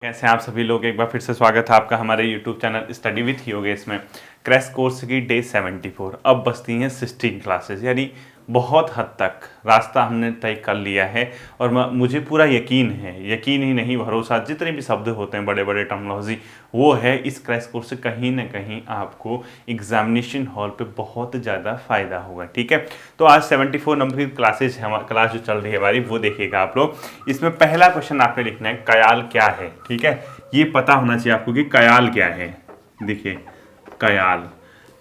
कैसे हैं आप सभी लोग। एक बार फिर से स्वागत है आपका हमारे YouTube channel study with Yogesh में। क्रैश कोर्स की डे 74 अब बचती हैं 16 क्लासेस, यानी बहुत हद तक रास्ता हमने तय कर लिया है। और मुझे पूरा यकीन है, यकीन ही नहीं भरोसा, जितने भी शब्द होते हैं बड़े बड़े टर्मिनोलॉजी, वो है इस क्रैश कोर्स से कहीं ना कहीं आपको एग्जामिनेशन हॉल पे बहुत ज़्यादा फायदा होगा। ठीक है, तो आज 74 नंबर की क्लासेज है, क्लास जो चल रही है हमारी, वो देखिएगा आप लोग। इसमें पहला क्वेश्चन आपने लिखना है कयाल क्या है। ठीक है, ये पता होना चाहिए आपको कि कयाल क्या है। देखिए कयाल,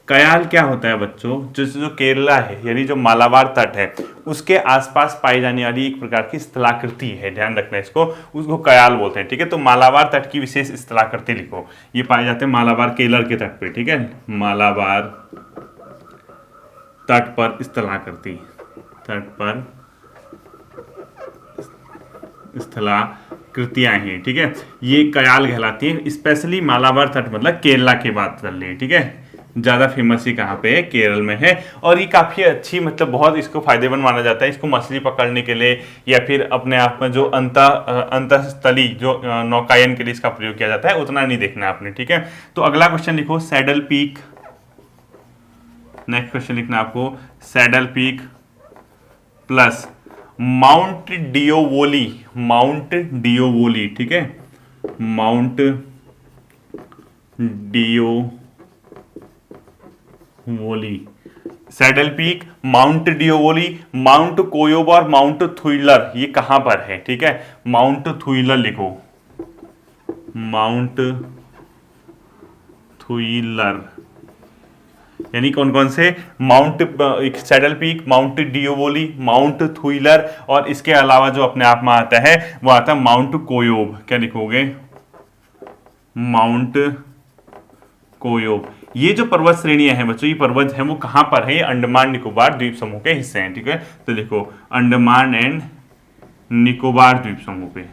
कयाल क्या होता है बच्चों, जो केरला है यानी जो मालाबार तट है उसके आसपास पाई जाने वाली एक प्रकार की स्थलाकृति है, ध्यान रखना इसको, उसको कयाल बोलते हैं। ठीक है, तो मालाबार तट की विशेष स्थलाकृति लिखो। ये पाए जाते हैं मालाबार केरल के तट पे। ठीक है, मालाबार तट पर स्थलाकृति, तट पर स्थलाकृतियां हैं। ठीक है, ये कयाल कहलाती हैं। स्पेशली मालाबार तट मतलब केरला की बात कर रही है। ठीक है, ज़्यादा फेमस ही कहाँ पे है, केरल में है। और ये काफ़ी अच्छी, मतलब बहुत इसको फायदेमंद माना जाता है। इसको मछली पकड़ने के लिए या फिर अपने आप में जो अंतःस्थली जो नौकायन के लिए इसका प्रयोग किया जाता है, उतना नहीं देखना है आपने। ठीक है, तो अगला क्वेश्चन लिखो सैडल पीक। नेक्स्ट क्वेश्चन लिखना आपको saddle peak plus mount Diavolo. Mount Diavolo, ठीक है, mount Diavolo, saddle peak, mount Diavolo, mount Koyob और माउंट थुइलर, ये कहां पर है। ठीक है, माउंट थुइलर लिखो, माउंट थुइलर, यानी कौन कौन से, mount saddle peak, mount Diavolo, mount Thuillier, और इसके अलावा जो अपने आप में आता है वो आता है माउंट कोयोब। क्या लिखोगे, माउंट कोयोब। ये जो पर्वत श्रेणियां हैं बच्चों, ये पर्वत है वो कहां पर है, ये अंडमान निकोबार द्वीप समूह के हिस्से हैं। ठीक है, तो लिखो अंडमान एंड निकोबार द्वीप समूह पे,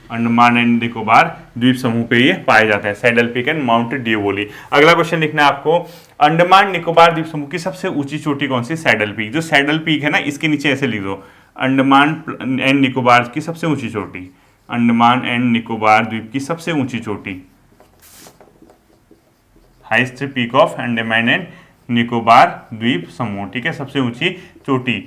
अंडमान एंड निकोबार द्वीप समूह पे ये पाए जाते हैं, सैडल पीक एंड माउंट डिओवोली। अगला क्वेश्चन लिखना है आपको, अंडमान निकोबार द्वीप समूह की सबसे ऊंची चोटी कौन सी, सैडल पीक। जो सैडल पीक है ना, इसके नीचे ऐसे लिख दो, अंडमान एंड निकोबार की सबसे ऊंची चोटी, अंडमान एंड निकोबार द्वीप की सबसे ऊंची चोटी, highest peak of Andaman and Nicobar द्वीप समूह। ठीक है, सबसे ऊंची चोटी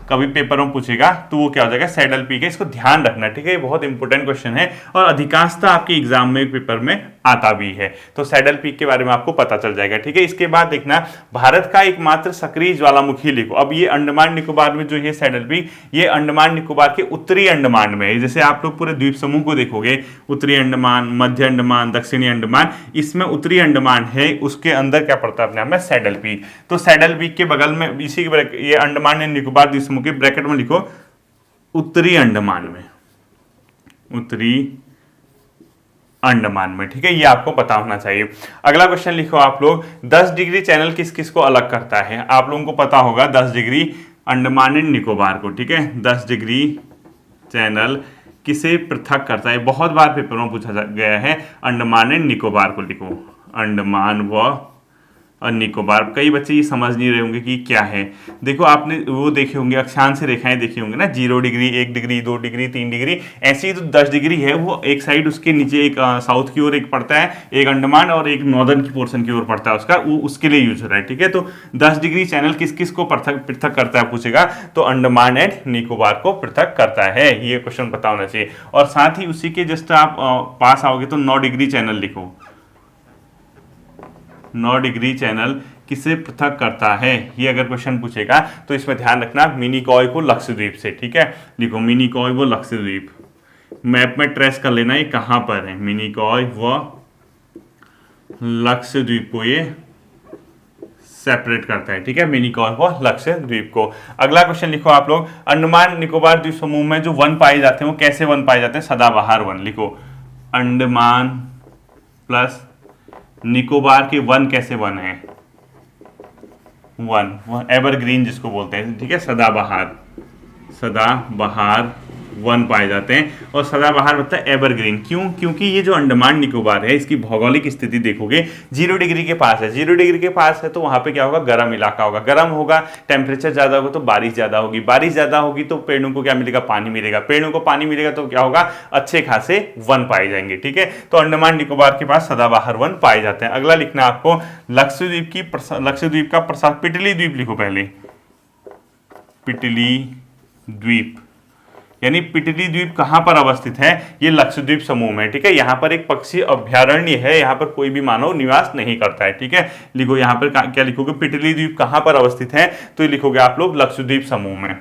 कभी पेपर में पूछेगा तो वो क्या हो जाएगा, सैडल पीक है। इसको ध्यान रखना। ठीक है, ये बहुत इंपॉर्टेंट क्वेश्चन है और अधिकांशतः आपके एग्जाम में पेपर में आता भी है, तो सैडल पीक के बारे में आपको पता चल जाएगा। ठीक है, इसके बाद देखना भारत का एकमात्र सक्रिय ज्वालामुखी लिखो। अब ये अंडमान निकोबार में जो है सैडल पीक, ये अंडमान निकोबार के उत्तरी अंडमान में है। जैसे आप लोग पूरे द्वीप समूह को देखोगे, उत्तरी अंडमान, मध्य अंडमान, दक्षिणी अंडमान, इसमें उत्तरी अंडमान है, उसके अंदर क्या पड़ता है अपने आप में, सैडल पीक। तो सैडल पीक के बगल में इसी ये अंडमान एंड निकोबार द्वीप समूह के ब्रैकेट में लिखो उत्तरी अंडमान में, उत्तरी अंडमान में। ठीक है, ये आपको पता होना चाहिए। अगला क्वेश्चन लिखो आप लोग, 10 डिग्री चैनल किस किस को अलग करता है। आप लोगों को पता होगा 10 डिग्री अंडमान एंड निकोबार को। ठीक है, 10 डिग्री चैनल किसे पृथक करता है, बहुत बार पेपर में पूछा गया है। अंडमान एंड निकोबार को लिखो, अंडमान व और निकोबार। कई बच्चे ये समझ नहीं रहे होंगे कि क्या है। देखो आपने वो देखे होंगे, अक्षांश रेखाएं देखी होंगे ना, 0 डिग्री, 1 डिग्री, 2 डिग्री, 3 डिग्री, ऐसे ही तो 10 डिग्री है वो एक साइड, उसके नीचे एक साउथ की ओर एक पड़ता है, एक अंडमान और एक नॉर्दर्न की पोर्शन की ओर पड़ता है उसका, वो उसके लिए यूज हो रहा है। ठीक है, तो 10 डिग्री चैनल किस किस को पृथक करता है पूछेगा, तो अंडमान एंड निकोबार को पृथक करता है। ये क्वेश्चन पता होना चाहिए। और साथ ही उसी के जस्ट आप पास आओगे तो 9 डिग्री चैनल लिखो, 9 डिग्री चैनल किसे पृथक करता है, ये अगर क्वेश्चन पूछेगा तो इसमें ध्यान रखना मिनिकॉय को लक्षद्वीप से। ठीक है, लिखो मिनिकॉय व लक्षद्वीप, मैप में ट्रेस कर लेना ये कहां पर है, मिनिकॉय व लक्षद्वीप को ये सेपरेट करता है। ठीक है, मिनिकॉय व लक्षद्वीप को। अगला क्वेश्चन लिखो आप लोग, अंडमान निकोबार द्वीप समूह में जो वन पाए जाते हैं वो कैसे वन पाए जाते हैं, सदाबहार वन। लिखो अंडमान प्लस निकोबार के वन कैसे वन है, वन एवरग्रीन जिसको बोलते हैं। ठीक है, सदाबहार, सदाबहार वन पाए जाते हैं। और सदाबहार मतलब एवरग्रीन, क्यों? क्योंकि ये जो अंडमान निकोबार है इसकी भौगोलिक स्थिति देखोगे 0 डिग्री के पास है। 0 डिग्री के पास है तो वहां पे क्या होगा, गर्म इलाका होगा, गर्म होगा, टेम्परेचर ज्यादा होगा तो बारिश ज्यादा होगी, बारिश ज्यादा होगी तो पेड़ों को क्या मिलेगा, पानी मिलेगा, पेड़ों को पानी मिलेगा तो क्या होगा, अच्छे खासे वन पाए जाएंगे। ठीक है, तो अंडमान निकोबार के पास सदाबहार वन पाए जाते हैं। अगला लिखना आपको लक्षद्वीप का प्रसार, पिटली द्वीप लिखो पहले, पिटली द्वीप, यानी पिटली द्वीप कहां पर अवस्थित है, ये लक्षद्वीप समूह में। ठीक है, यहां पर एक पक्षी अभ्यारण्य है, यहां पर कोई भी मानव निवास नहीं करता है। ठीक है, लिखो यहां पर क्या लिखोगे, पिटली द्वीप कहां पर अवस्थित है, तो ये लिखोगे आप लोग लक्षद्वीप समूह में,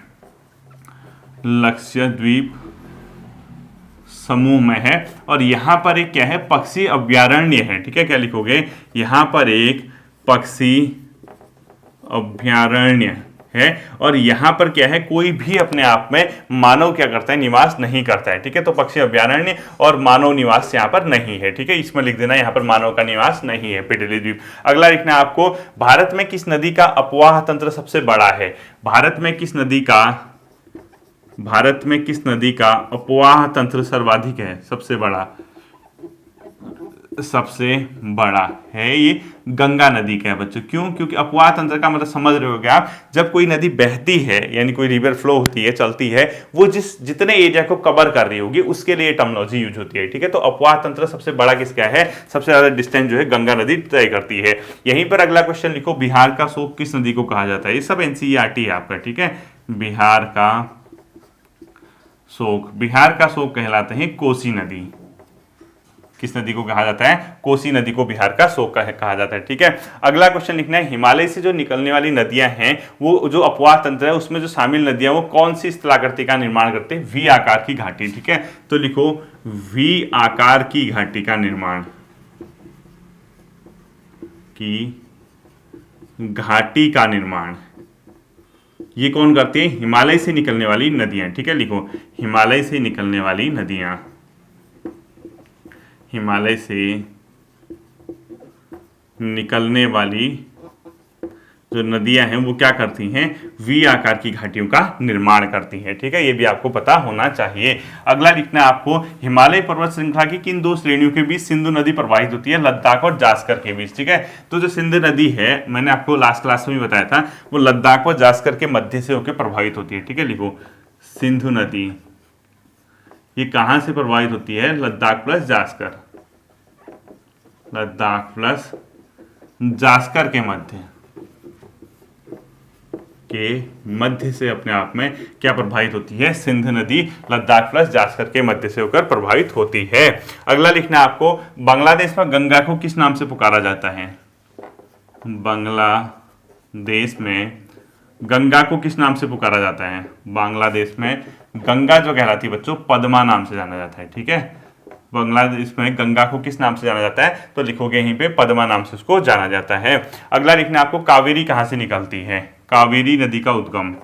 लक्षद्वीप समूह में है। और यहां पर एक क्या है, पक्षी अभ्यारण्य है। ठीक है, क्या लिखोगे, यहां पर एक पक्षी अभ्यारण्य है और यहां पर क्या है, कोई भी अपने आप में मानव क्या करता है, निवास नहीं करता है। ठीक है, तो पक्षी अभ्यारण्य और मानव निवास यहां पर नहीं है। ठीक है, इसमें लिख देना यहां पर मानव का निवास नहीं है, पिटली द्वीप। अगला लिखना है आपको, भारत में किस नदी का अपवाह तंत्र सबसे बड़ा है, भारत में किस नदी का अपवाह तंत्र सर्वाधिक है, सबसे बड़ा है ये गंगा नदी का है बच्चों। क्यों? क्योंकि अपवाह तंत्र का मतलब समझ रहे होगे आप, जब कोई नदी बहती है यानी कोई रिवर फ्लो होती है, चलती है, वो जितने एरिया को कवर कर रही होगी उसके लिए टर्मिनोलॉजी यूज होती है। ठीक है, तो अपवाह तंत्र सबसे बड़ा किसका है, सबसे ज्यादा डिस्टेंस जो है गंगा नदी तय करती है। यहीं पर अगला क्वेश्चन लिखो, बिहार का शोक किस नदी को कहा जाता है, ये सब एनसीईआरटी है आपका। ठीक है, बिहार का शोक कहलाते हैं कोसी नदी। किस नदी को कहा जाता है, कोसी नदी को बिहार का शोक कहा जाता है। ठीक है, अगला क्वेश्चन लिखना है, हिमालय से जो निकलने वाली नदियां हैं, वो जो अपवाह तंत्र है उसमें जो शामिल नदियां वो कौन सी स्थलाकृति का निर्माण करते हैं, वी आकार की घाटी। ठीक है, तो लिखो वी आकार की घाटी का निर्माण, ये कौन करती है, हिमालय से निकलने वाली नदियां। ठीक है, लिखो हिमालय से निकलने वाली नदियां, हिमालय से निकलने वाली जो नदियां हैं वो क्या करती हैं, वी आकार की घाटियों का निर्माण करती हैं। ठीक है, ये भी आपको पता होना चाहिए। अगला लिखना है आपको, हिमालय पर्वत श्रृंखला की किन दो श्रेणियों के बीच सिंधु नदी प्रवाहित होती है, लद्दाख और जास्कर के बीच। ठीक है, तो जो सिंधु नदी है, मैंने आपको लास्ट क्लास में भी बताया था, वो लद्दाख और जास्कर के मध्य से होकर प्रभावित होती है। ठीक है, लिखो सिंधु नदी, ये कहां से प्रभावित होती है, लद्दाख प्लस जास्कर के मध्य से अपने आप में क्या प्रभावित होती है, सिंधु नदी लद्दाख प्लस जास्कर के मध्य से होकर प्रभावित होती है। अगला लिखना है आपको, बांग्लादेश में गंगा को किस नाम से पुकारा जाता है, बांग्लादेश में गंगा को किस नाम से पुकारा जाता है, बांग्लादेश में गंगा जो कहलाती है बच्चों, पद्मा नाम से जाना जाता है। ठीक है, बांग्लादेश में गंगा को किस नाम से जाना जाता है, तो लिखोगे यहीं पे पद्मा नाम से उसको जाना जाता है। अगला लिखना आपको, कावेरी कहां से निकलती है, कावेरी नदी का उद्गम,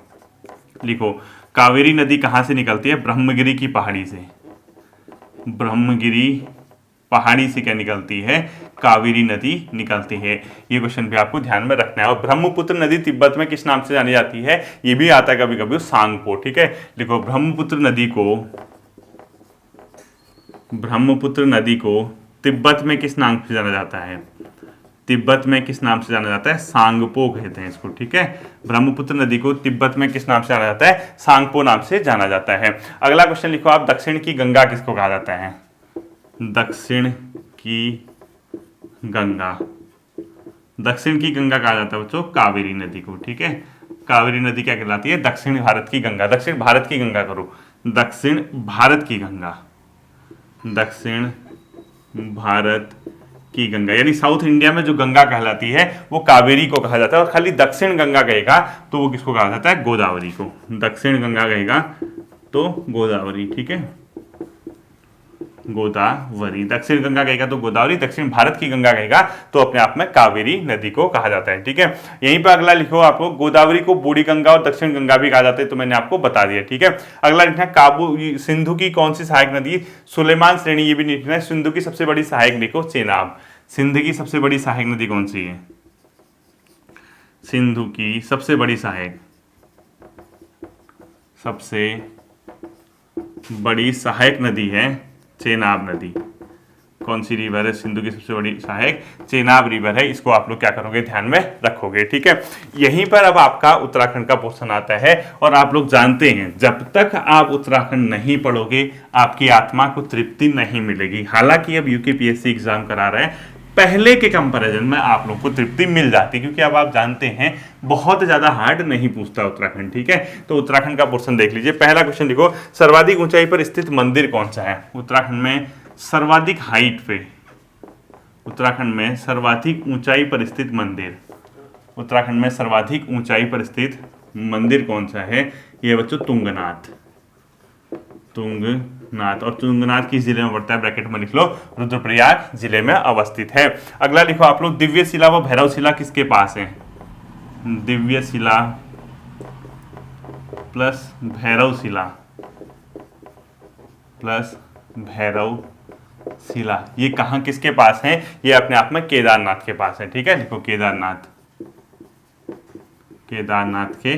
लिखो कावेरी नदी कहां से निकलती है, ब्रह्मगिरी की पहाड़ी से, ब्रह्मगिरी पहाड़ी से क्या निकलती है, कावेरी नदी निकलती है। ये क्वेश्चन भी आपको ध्यान में रखना है। और ब्रह्मपुत्र नदी तिब्बत में किस नाम से जानी जाती है, ये भी आता है कभी कभी, सांगपो। ठीक है, लिखो ब्रह्मपुत्र नदी को तिब्बत में किस नाम से जाना जाता है, तिब्बत में किस नाम से जाना जाता है, सांगपो कहते हैं इसको। ठीक है, ब्रह्मपुत्र नदी को तिब्बत में किस नाम से जाना जाता है, सांगपो नाम से जाना जाता है। अगला क्वेश्चन लिखो आप, दक्षिण की गंगा किसको कहा जाता है, दक्षिण की गंगा कहा जाता है बच्चों, कावेरी नदी को। ठीक है, कावेरी नदी क्या कहलाती है, दक्षिण भारत की गंगा, दक्षिण भारत की गंगा करो, दक्षिण भारत की गंगा, यानी साउथ इंडिया में जो गंगा कहलाती है वो कावेरी को कहा जाता है। और खाली दक्षिण गंगा कहेगा तो वो किसको कहा जाता है, गोदावरी को, दक्षिण गंगा कहेगा तो गोदावरी। ठीक है, गोदावरी, दक्षिण गंगा कहेगा तो गोदावरी, दक्षिण भारत की गंगा कहेगा तो अपने आप में कावेरी नदी को कहा जाता है। ठीक है, यहीं पर अगला लिखो आपको, गोदावरी को बूढ़ी गंगा और दक्षिण गंगा भी कहा जाता है, तो मैंने आपको बता दिया। ठीक है, अगला लिखना है, सिंधु की कौन सी सहायक नदी, सुलेमान श्रेणी, ये भी लिखना है। सिंधु की सबसे बड़ी सहायक लिखो चेनाब, सिंधु की सबसे बड़ी सहायक नदी कौन सी है, सिंधु की सबसे बड़ी सहायक सबसे बड़ी सहायक नदी है चेनाब नदी। कौन सी रिवर है सिंधु की सबसे बड़ी सहायक? चेनाब रिवर है। इसको आप लोग क्या करोगे, ध्यान में रखोगे, ठीक है। यहीं पर अब आपका उत्तराखंड का पोर्शन आता है और आप लोग जानते हैं जब तक आप उत्तराखंड नहीं पढ़ोगे आपकी आत्मा को तृप्ति नहीं मिलेगी। हालांकि अब यूकेपीएससी एग्जाम करा रहे हैं, पहले के कंपैरिजन में आप लोग को तृप्ति मिल जाती है, क्योंकि अब आप जानते हैं बहुत ज्यादा हार्ड नहीं पूछता उत्तराखंड, ठीक है। तो उत्तराखंड का पोर्शन देख लीजिए। पहला क्वेश्चन देखो, सर्वाधिक ऊंचाई पर स्थित मंदिर कौन सा है? उत्तराखंड में सर्वाधिक हाइट पे, उत्तराखंड में सर्वाधिक ऊंचाई पर स्थित मंदिर, उत्तराखंड में सर्वाधिक ऊंचाई पर स्थित मंदिर कौन सा है? ये बच्चों तुंगनाथ, तुंगनाथ। और तुंगनाथ किस जिले में पड़ता है? ब्रैकेट में लिख लो, रुद्रप्रयाग जिले में अवस्थित है। अगला लिखो आप लोग, दिव्य शिला व भैरव शिला किसके पास है? दिव्य शिला प्लस भैरव शिला प्लस भैरव शिला, ये कहां किसके पास है? ये अपने आप में केदारनाथ के पास है, ठीक है। लिखो केदारनाथ, केदारनाथ के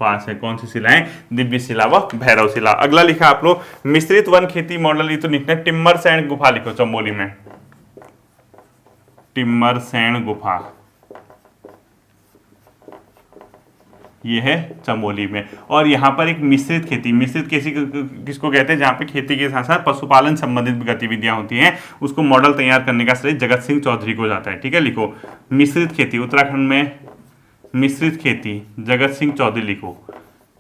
पास है। कौन सी शिलाएं? दिव्य शिला व भैरव शिला। अगला लिखा आप लोग, मिश्रित वन खेती मॉडल, ये तो लिखना है टिम्बर सैंड गुफा। लिखो चमोली में टिम्बर सैंड गुफा, ये है चमोली में। और यहाँ पर एक मिश्रित खेती, मिश्रित खेती किसको कहते हैं? जहाँ पे खेती के साथ साथ पशुपालन संबंधित गतिविधियां होती हैं, उसको मॉडल तैयार करने का श्रेय जगत सिंह चौधरी को जाता है, ठीक है। लिखो मिश्रित खेती, उत्तराखंड में मिश्रित खेती जगत सिंह चौधरी, लिखो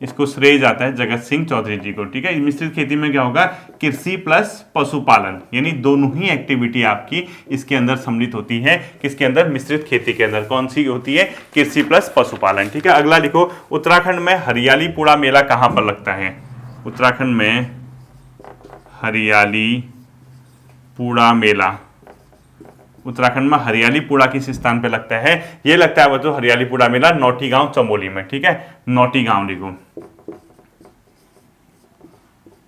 इसको श्रेय जाता है जगत सिंह चौधरी जी को, ठीक है। मिश्रित खेती में क्या होगा? कृषि प्लस पशुपालन, यानी दोनों ही एक्टिविटी आपकी इसके अंदर सम्मिलित होती है। किसके अंदर? मिश्रित खेती के अंदर। कौन सी होती है? कृषि प्लस पशुपालन, ठीक है। अगला लिखो, उत्तराखंड में हरियाली पूड़ा मेला कहां पर लगता है? उत्तराखंड में हरियाली पूड़ा मेला, उत्तराखंड में हरियाली पूड़ा किस स्थान पे लगता है? ये लगता है बच्चों हरियाली पूड़ा मेला नौटी गांव चमोली में, ठीक है। नौटी गांव लिखो,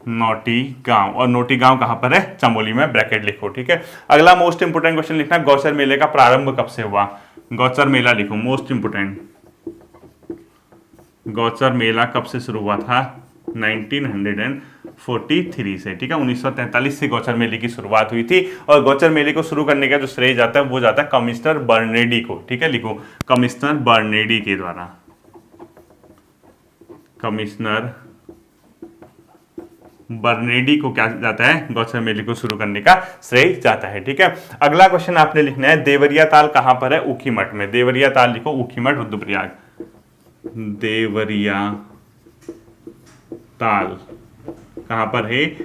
नौटी गांव। और नौटी गांव कहां पर है? चमोली में, ब्रैकेट लिखो, ठीक है। अगला मोस्ट इंपोर्टेंट क्वेश्चन लिखना, गौचर मेले का प्रारंभ कब से हुआ? गौचर मेला लिखो, मोस्ट इंपोर्टेंट, गौचर मेला कब से शुरू हुआ था? 1943 से, ठीक है। 1943 से गौचर मेले की शुरुआत हुई थी। और गौचर मेले को शुरू करने का जो श्रेय जाता है वो जाता है कमिश्नर बर्नेडी को, ठीक है। लिखो कमिश्नर बर्नेडी के द्वारा, कमिश्नर बर्नेडी को क्या जाता है? गौचर मेले को शुरू करने का श्रेय जाता है, ठीक है। अगला क्वेश्चन आपने लिखना है, देवरिया ताल कहां पर है? ऊखीमठ में। देवरिया ताल लिखो, ऊखीमठ रुद्रप्रयाग। देवरिया ताल कहां पर है?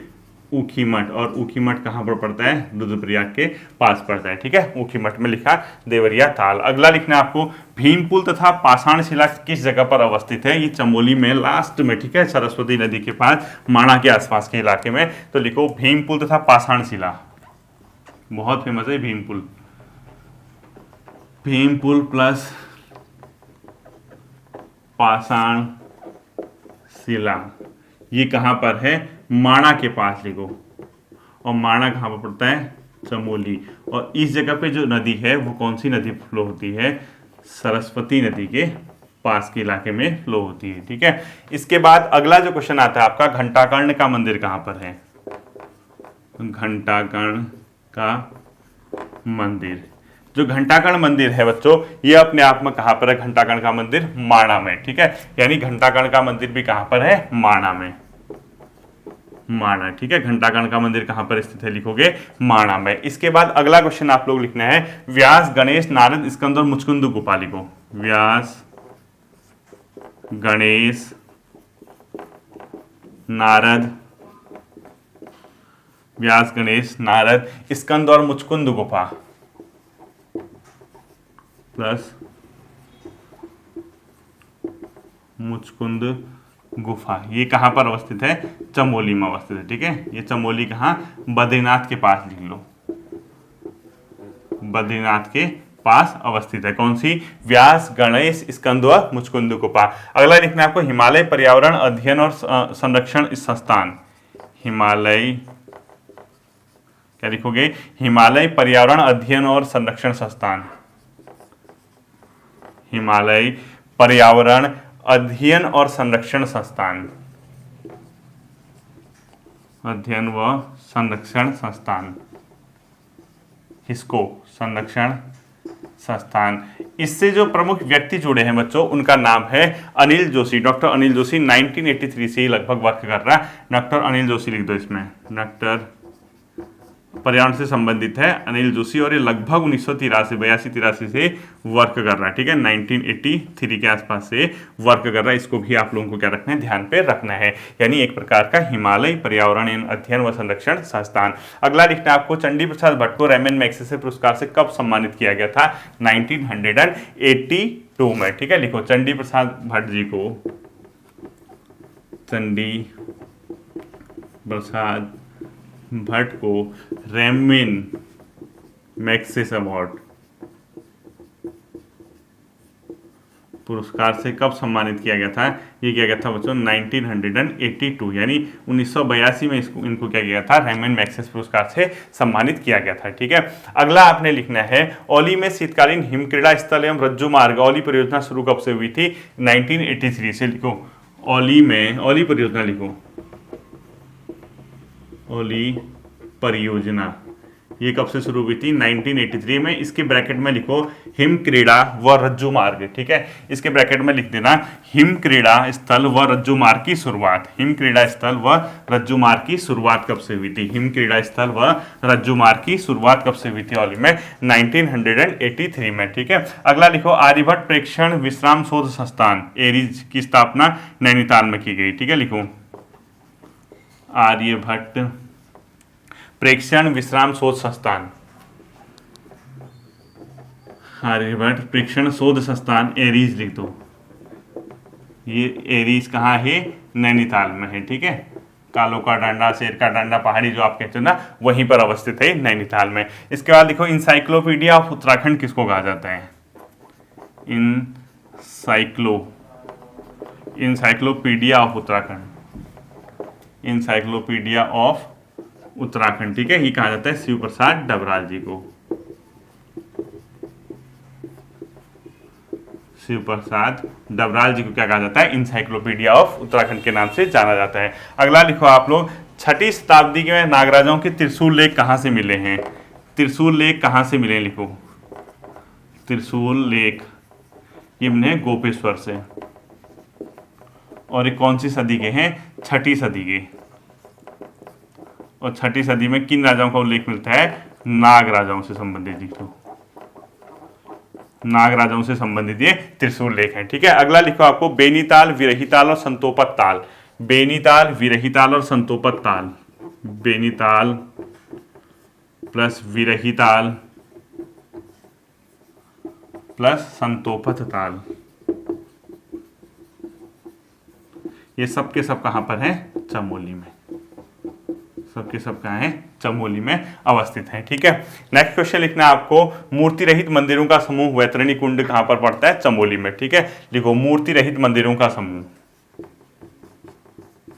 ऊखीमठ। और ऊखीमठ कहां पर पड़ता है? रुद्रप्रयाग के पास पड़ता है, ठीक है। ऊखीमठ में लिखा देवरिया ताल। अगला लिखना है आपको, भीमपुल तथा पाषाण शिला किस जगह पर अवस्थित है? ये चमोली में लास्ट में, ठीक है, सरस्वती नदी के पास, माणा के आसपास के इलाके में। तो लिखो भीमपुल तथा पाषाण शिला, बहुत फेमस है भीमपुल, भीमपुल प्लस पाषाण शिला, ये कहां पर है? माणा के पास लिखो। और माणा कहां पर पड़ता है? चमोली। और इस जगह पे जो नदी है वो कौन सी नदी फ्लो होती है? सरस्वती नदी के पास के इलाके में फ्लो होती है, ठीक है। इसके बाद अगला जो क्वेश्चन आता है आपका, घंटाकर्ण का मंदिर कहां पर है? घंटाकर्ण का मंदिर, जो घंटाकर्ण मंदिर है बच्चों, ये अपने आप में कहां पर है? घंटाकर्ण का मंदिर माणा में, ठीक है। यानी घंटाकर्ण का मंदिर भी कहां पर है? माणा में, माणा, ठीक है। घंटाकर्ण का मंदिर कहां पर स्थित है? लिखोगे माणा में। इसके बाद अगला क्वेश्चन आप लोग लिखना है, व्यास, गणेश, नारद, स्कंद और मुचकुंद गुफा। लिखो व्यास, गणेश, नारद, व्यास, गणेश, नारद, स्कंद और मुचकुंद गुफा प्लस मुचकुंद गुफा, ये कहां पर अवस्थित है? चमोली में अवस्थित है, ठीक है। ये चमोली कहां? बद्रीनाथ के पास, लिख लो, बद्रीनाथ के पास अवस्थित है। कौन सी? व्यास, गणेश, स्कंद और मुचकुंद गुफा। अगला लिखना है आपको, हिमालय पर्यावरण अध्ययन और संरक्षण संस्थान, हिमालय, क्या लिखोगे? हिमालय पर्यावरण अध्ययन और संरक्षण संस्थान, हिमालय पर्यावरण अध्ययन और संरक्षण संस्थान, अध्ययन व संरक्षण संस्थान, हिस्को संरक्षण संस्थान। इससे जो प्रमुख व्यक्ति जुड़े हैं बच्चों, उनका नाम है अनिल जोशी। डॉक्टर अनिल जोशी 1983 से ही लगभग वर्क कर रहा है। डॉक्टर अनिल जोशी लिख दो इसमें, डॉक्टर पर्यावरण से संबंधित है अनिल जोशी, और ये लगभग 1983 से वर्क कर रहा है। ठीक है, 1983 के आसपास से वर्क कर रहा है। इसको भी आप लोगों को क्या रखना है, ध्यान पे रखना है। यानी एक प्रकार का हिमालय पर्यावरण अध्ययन व संरक्षण संस्थान। अगला लिखना है आपको, चंडी प्रसाद भट्ट को रेमन मैग्सेसे पुरस्कार से कब सम्मानित किया गया था? 1982 में। ठीक है, लिखो चंडी प्रसाद भट्ट जी को, चंडी प्रसाद भट्ट को रेमन मैग्सेसे अवार्ड पुरस्कार से कब सम्मानित किया गया था? ये किया गया था बच्चों 1982, यानी 1982 में इनको क्या किया था? रेमन मैग्सेसे पुरस्कार से सम्मानित किया गया था। ठीक है, अगला आपने लिखना है, औली में शीतकालीन हिमक्रीड़ा स्थल एवं रज्जु मार्ग, औली परियोजना शुरू कब से हुई थी? 1983 से। लिखो औली में, औली परियोजना लिखो, औली परियोजना ये कब से शुरू हुई थी? 1983 में। इसके ब्रैकेट में लिखो हिम क्रीड़ा व रज्जु मार्ग। ठीक है, इसके ब्रैकेट में लिख देना हिम क्रीड़ा स्थल व रज्जु मार्ग की शुरुआत। हिम क्रीड़ा स्थल व रज्जु मार्ग की शुरुआत कब से हुई थी? हिम क्रीड़ा स्थल व रज्जु मार्ग की शुरुआत कब से हुई थी औली में? 1983 में। ठीक है, अगला लिखो, आर्यभट्ट प्रेक्षण विश्राम शोध संस्थान एरीज की स्थापना नैनीताल में की गई। ठीक है, लिखो आर्यभट्ट प्रेक्षण विश्राम शोध संस्थान, आर्यभट्ट प्रेक्षण शोध संस्थान एरीज लिख दो। ये एरीज कहाँ है? नैनीताल में है। ठीक है, कालों का डांडा, शेर का डांडा पहाड़ी जो आप कहते हो ना, वहीं पर अवस्थित है नैनीताल में। इसके बाद लिखो, इंसाइक्लोपीडिया ऑफ उत्तराखंड किसको कहा जाता है? Encyclopedia of Uttarakhand, encyclopedia of Uttarakhand. ठीक है, ये कहा जाता है शिव प्रसाद डबराल जी को, शिव प्रसाद डबराल जी को क्या कहा जाता है? इंसाइक्लोपीडिया ऑफ उत्तराखंड के नाम से जाना जाता है। अगला लिखो आप लोग, 6ठी शताब्दी के नागराजाओं के त्रिशूल लेख कहाँ से मिले हैं? त्रिशूल लेख कहाँ से मिले? लिखो त्रिशूल लेख, ये मिले गोपेश्वर से। और ये कौन सी सदी के हैं? 6ठी सदी के। और 6ठी सदी में किन राजाओं का उल्लेख मिलता है? नाग राजाओं से संबंधित। लिखो नाग राजाओं से संबंधित ये त्रिशूल लेख है। ठीक है, अगला लिखो आपको, बेनीताल, विरहीताल और संतोपत ताल। बेनीताल, विरहीताल और संतोपत ताल, बेनीताल प्लस विरहीताल प्लस संतोपत ताल, ये सब के सब कहां पर है? चमोली में। सबके सब कहाँ हैं? चमोली में अवस्थित हैं। ठीक है, नेक्स्ट क्वेश्चन लिखना है आपको, मूर्ति रहित मंदिरों का समूह वैतरणी कुंड कहाँ पर पड़ता है? चमोली में। ठीक है, लिखो मूर्ति रहित मंदिरों का समूह,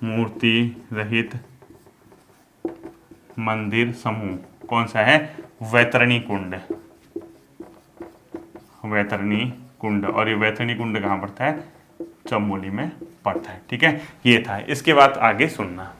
मूर्ति रहित मंदिर समूह कौन सा है? वैतरणी कुंड, वैतरणी कुंड। और ये वैतरणी कुंड कहाँ पड़ता है? चमोली में पड़ता है। ठीक है, ये था। इसके बाद आगे सुनना,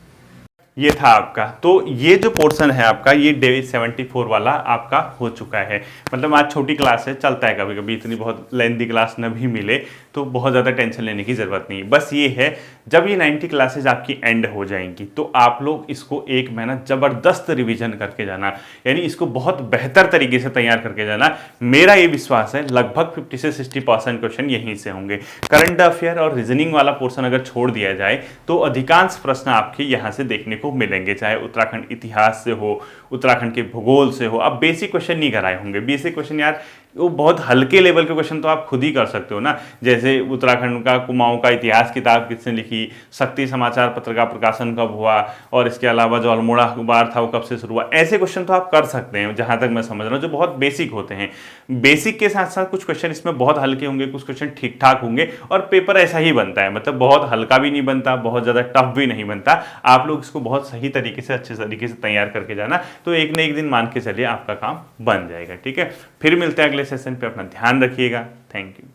ये था आपका। तो ये जो पोर्शन है आपका, ये डे 74 वाला आपका हो चुका है। मतलब आज छोटी क्लास है, चलता है कभी कभी, इतनी बहुत लेंथी क्लास न भी मिले तो बहुत ज़्यादा टेंशन लेने की ज़रूरत नहीं। बस ये है, जब ये 90 क्लासेज आपकी एंड हो जाएंगी तो आप लोग इसको एक महीना ज़बरदस्त रिवीजन करके जाना, यानी इसको बहुत बेहतर तरीके से तैयार करके जाना। मेरा ये विश्वास है लगभग 50 से 60% क्वेश्चन यहीं से होंगे। करंट अफेयर और रीजनिंग वाला पोर्शन अगर छोड़ दिया जाए तो अधिकांश प्रश्न आपके यहाँ से देखने को मिलेंगे, चाहे उत्तराखंड इतिहास से हो, उत्तराखंड के भूगोल से हो। अब बेसिक क्वेश्चन नहीं कराए होंगे। बेसिक क्वेश्चन यार वो बहुत हल्के लेवल के क्वेश्चन तो आप खुद ही कर सकते हो ना, जैसे उत्तराखंड का कुमाऊं का इतिहास किताब किसने लिखी, शक्ति समाचार पत्र का प्रकाशन कब हुआ, और इसके अलावा जो अल्मोड़ा अखबार था वो कब से शुरू हुआ। ऐसे क्वेश्चन तो आप कर सकते हैं जहां तक मैं समझ रहा हूँ, जो बहुत बेसिक होते हैं। बेसिक के साथ साथ कुछ क्वेश्चन इसमें बहुत हल्के होंगे, कुछ क्वेश्चन ठीक ठाक होंगे, और पेपर ऐसा ही बनता है, मतलब बहुत हल्का भी नहीं बनता, बहुत ज़्यादा टफ भी नहीं बनता। आप लोग इसको बहुत सही तरीके से, अच्छे तरीके से तैयार करके जाना, तो एक न एक दिन मान के चलिए आपका काम बन जाएगा। ठीक है, फिर मिलते हैं अगले सेशन पे। अपना ध्यान रखिएगा। Thank you.